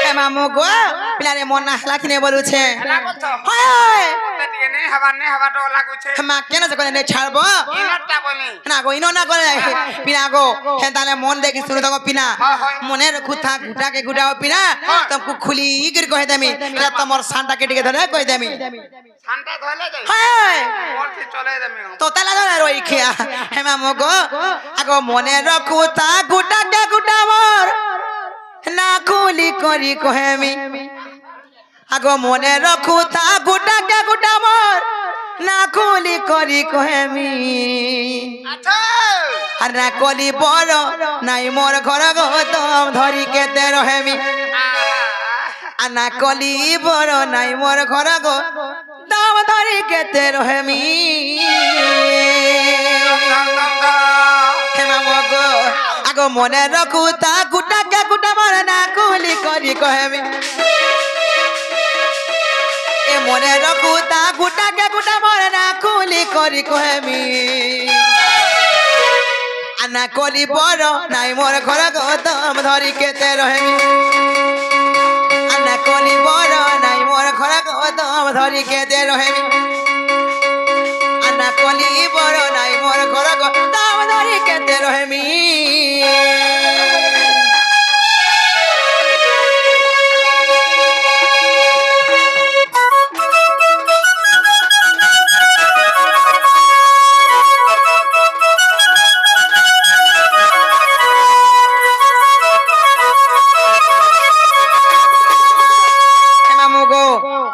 হে মামু গো পিলারে মন না হেলা কিনে বলুছে হেলা বলছো হয় তে নেই হবা তো লাগুছে মা কেন যে করে ছাড়বো ইনটা বলি না গো ইনো না করে পিনা গো হে তাহলে মন দেখি শুনে তো পিনা মনের কথা গুটাকে গুটাও পিনা তোমাকে খুলি করে কহে দেমি তোমার সানটা কেটে ধরে কহে দেমি সানটা ধরে যাই হয় বলছি চলে যাবি তো তালা ধরে রই খেয়া হে মামু গো আগো মনের কথা গুটাকে গুটামর না খুলি করি কহেমি আগো মনের কথা গুটাকে গুটামর না খুলি করি কহেমি আচ্ছা আর না কলি বড় নাই মোর ঘর গতম ধরি কেতে রহেমি আর না কলি বড় নাই মোর ঘর গো দাম ধরি কেতে রহেমি হেমা মগো আগো মনে রকুতা গুটাকে গুটা মরে না কুলি করি কহেমি এ মনে রকুতা গুটাকে গুটা মরে না কুলি করি কহেমি আনা কলি বড় নাই মোর ঘর গতম ধরি কেতে রহেমি আনা কলি বড় নাই মোর ঘর গতম ধরি কেতে রহেমি আনা কলি বড় নাই মোর ঘর গতম ধরি কেতে রহেমি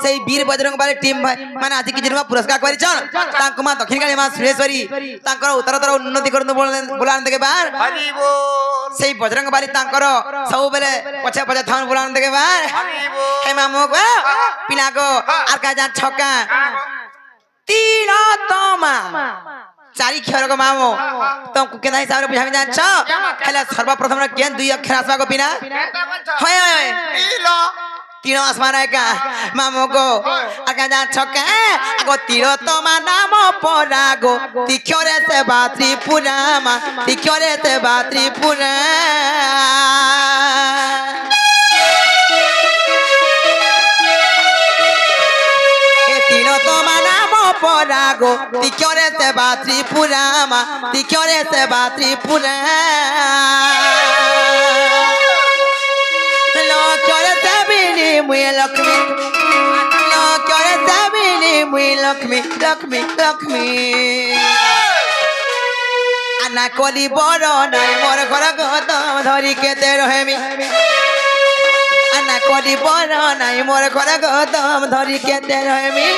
সেই বীর বজরঙ্গ বালি টিম মানে আজ কিছু পুরস্কার করেছেন তাঙ্ক মা দক্ষিণ কালী মা সুরেশ্বরী তাঙ্কর উত্তরতর উন্নতি করতে বলান থেকে বার সেই বজরঙ্গ বালি তাঙ্কর ସବୁବେଳେ পছে পছে থান বলান থেকে বার হে মামু গো পিলা গো আর কা যা ছকা তিন তমা চারি ক্ষর গো মামু তুমি কেনা হিসাবে বুঝামি যাচ্ছ হেলে সর্বপ্রথম কেন দুই অক্ষর আসবা গো পিনা হয় হয় तीनों आसमान का मामो गो आगे जा छके आगो तीरो तो मा नाम परागो तिखरे से बात्री पुरा मा तिखरे से बात्री पुरा ए तीनो तो मा नाम परागो तिखरे से बात्री पुरा मा तिखरे से बात्री पुरा मुझे लक्ष्मी लो करे तबिनी मुझे लक्ष्मी लक्ष्मी लक्ष्मी आना कोली बड़ो नाई मोर घर गतम धरी केते रहेमी आना कोली बड़ो नाई मोर घर गतम धरी केते रहेमी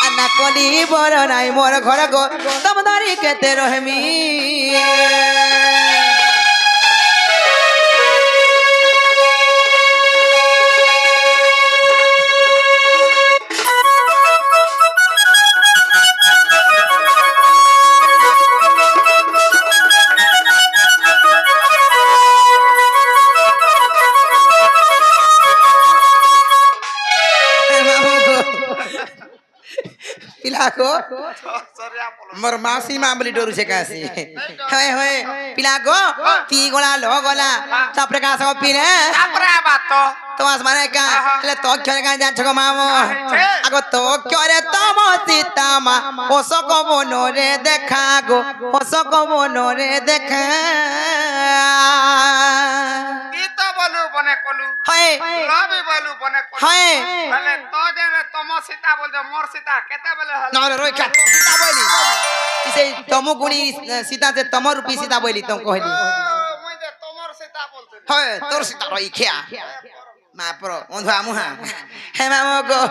आना कोली बड़ो नाई मोर घर गतम धरी केते रहेमी पिलाको मोर मासी मां बोली डोरू से कासी होय होय पिलाको ती गोला लो गोला सब प्रकार सब पिने তারপরে আবার तो आसमाने का ले तो क्यों का जान छको मामो आगो तो क्यों रे तमो सीता मा ओसो को मोनोरे देखा गो ओसो को मोनोरे देखा তো বলু বনে কলু হয় রবি বলু বনে কলু হয় তাহলে তো জানে তম সীতা বলতে মোর সীতা কেতে বলে হল ना रे रोई क्या सीता बोली इसे तमो गुणी सीता से तमो रूपी सीता बोली तुम कहली মুই যে তোমার সীতা বলতে হয় তোর सीता রই খেয়া মা পর বন্ধু মুহা হে মামো গো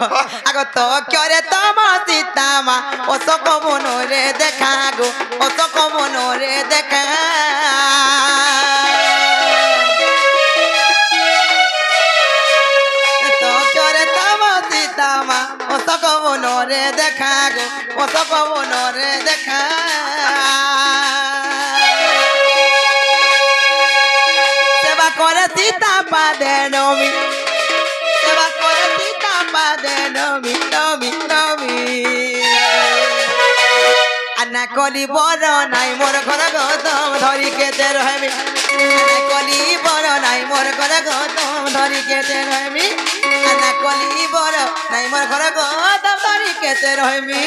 আগো তো করে তম সীতা মা ওসো কো মনোরে দেখা গো ওসো কো মনোরে দেখা তো করে তম সীতা মা ওসো কো মনোরে দেখা গো ওসো কো মনোরে দেখা সেবা করে সীতা পাদে নমি সেবা করে সীতা পাদে নমি নমি নমি আনা কলি বড় নাই মোর ঘর গৌতম ধরি কেতে রহমি আনা কলি বড় নাই মোর ঘর গৌতম ধরি কেতে রহমি আনা কলি বড় নাই মোর ঘর গৌতম ধরি কেতে রহমি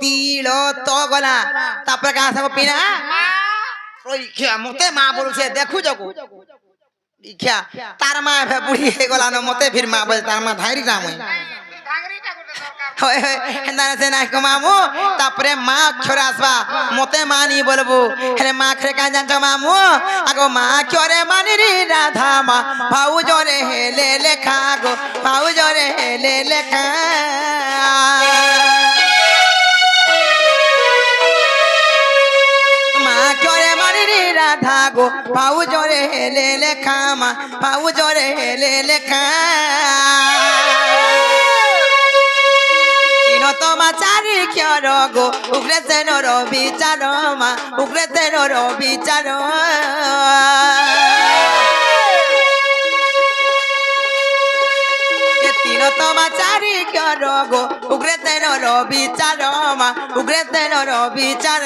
তিল তো গলা তারপরে কাঁ থাকো পিনা মতে মা বলছে দেখু যাকু ইখ্যা তার মা বুড়ি হয়ে গলা ন মতে ফির মা বলে তার মা ধাইরি রাম ধাগরিটা গুটে দরকার হয় হয় হেন্দা সে নাই মামু তারপরে মা অক্ষরে আসবা মতে মানি বলবো হেলে মা অক্ষরে কাঁ জানছো মামু আগো মা অক্ষরে মানি রে রাধা মা ভাউ জরে হেলে লেখা গো ভাউ জরে হেলে লেখা রাধা গো পাউ জরে হেলে লেখা মা পাউ জরে হেলে লেখা তোমা চারি ক্ষর গো উগ্রে তেন বিচার মা উগ্রে তেন বিচার তোমা চারি ক্ষর গো উগ্রে তেন বিচার মা উগ্রে তেন বিচার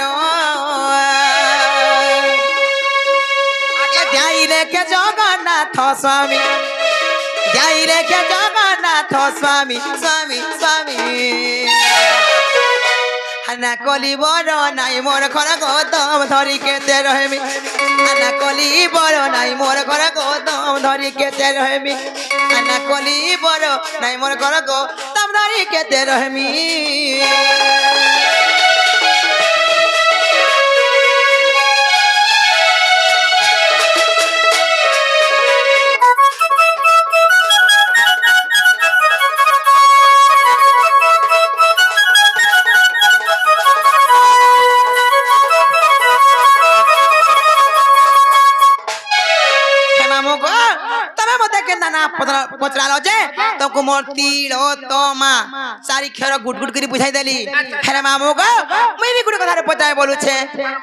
যাই রেখে জগন্নাথ স্বামী যাই রেখে জগন্নাথ স্বামী স্বামী স্বামী আনা কলি বড় নাই মোর ঘর গৌতম ধরি কেতে রহমি আনা কলি বড় নাই মোর ঘর গৌতম ধরি কেতে রহমি আনা কলি বড় নাই মোর ঘর গৌতম ধরি কেতে রহমি পচরালো যে তোকে মোর তিল তোমা চারি ক্ষর গুট গুট করে বুঝাই দেলি হ্যাঁ মামু গো মুই বি গুট কথা পচাই বলুছে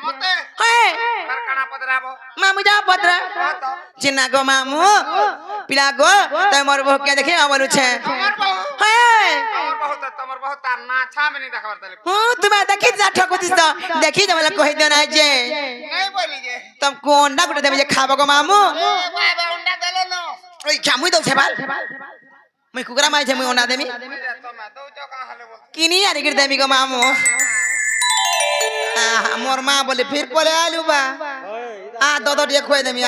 মতে হ্যাঁ কারখানা পদরাবো মামু যা পচরা চিনা গো মামু পিলা গো তাই মোর বউকে দেখে বলুছে তোমার বহু হ্যাঁ তোমার বহু তার না ছামেনি দেখাবার তাহলে তুমি দেখি যা ঠকুতিস তো দেখি যাবলা কই দে না যে নাই বলি যে তম কোনটা গুটে দেবে যে খাবো গো মামু এ বাবা উন্ডা দেলে ন ওই চামুই দউছে বাল মুই কুকরা মাইছে মুই ওনা দেমি তোমা দউছ কা হলে বল কিনি আনি গির দেমি গো মামু মোর মা বলে ফির পরে আলু বা দদ দিয়ে খুঁয়ে দেমি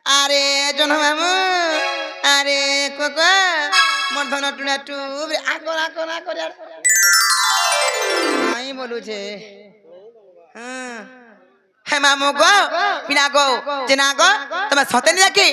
আরে জন মামু আরে কোকা মোর ধন টুনা টুব আকর আকর আকর নাই বলুছে হ্যাঁ মামু গো পিনা গো চেনা গো তুমি সতেনি দেখি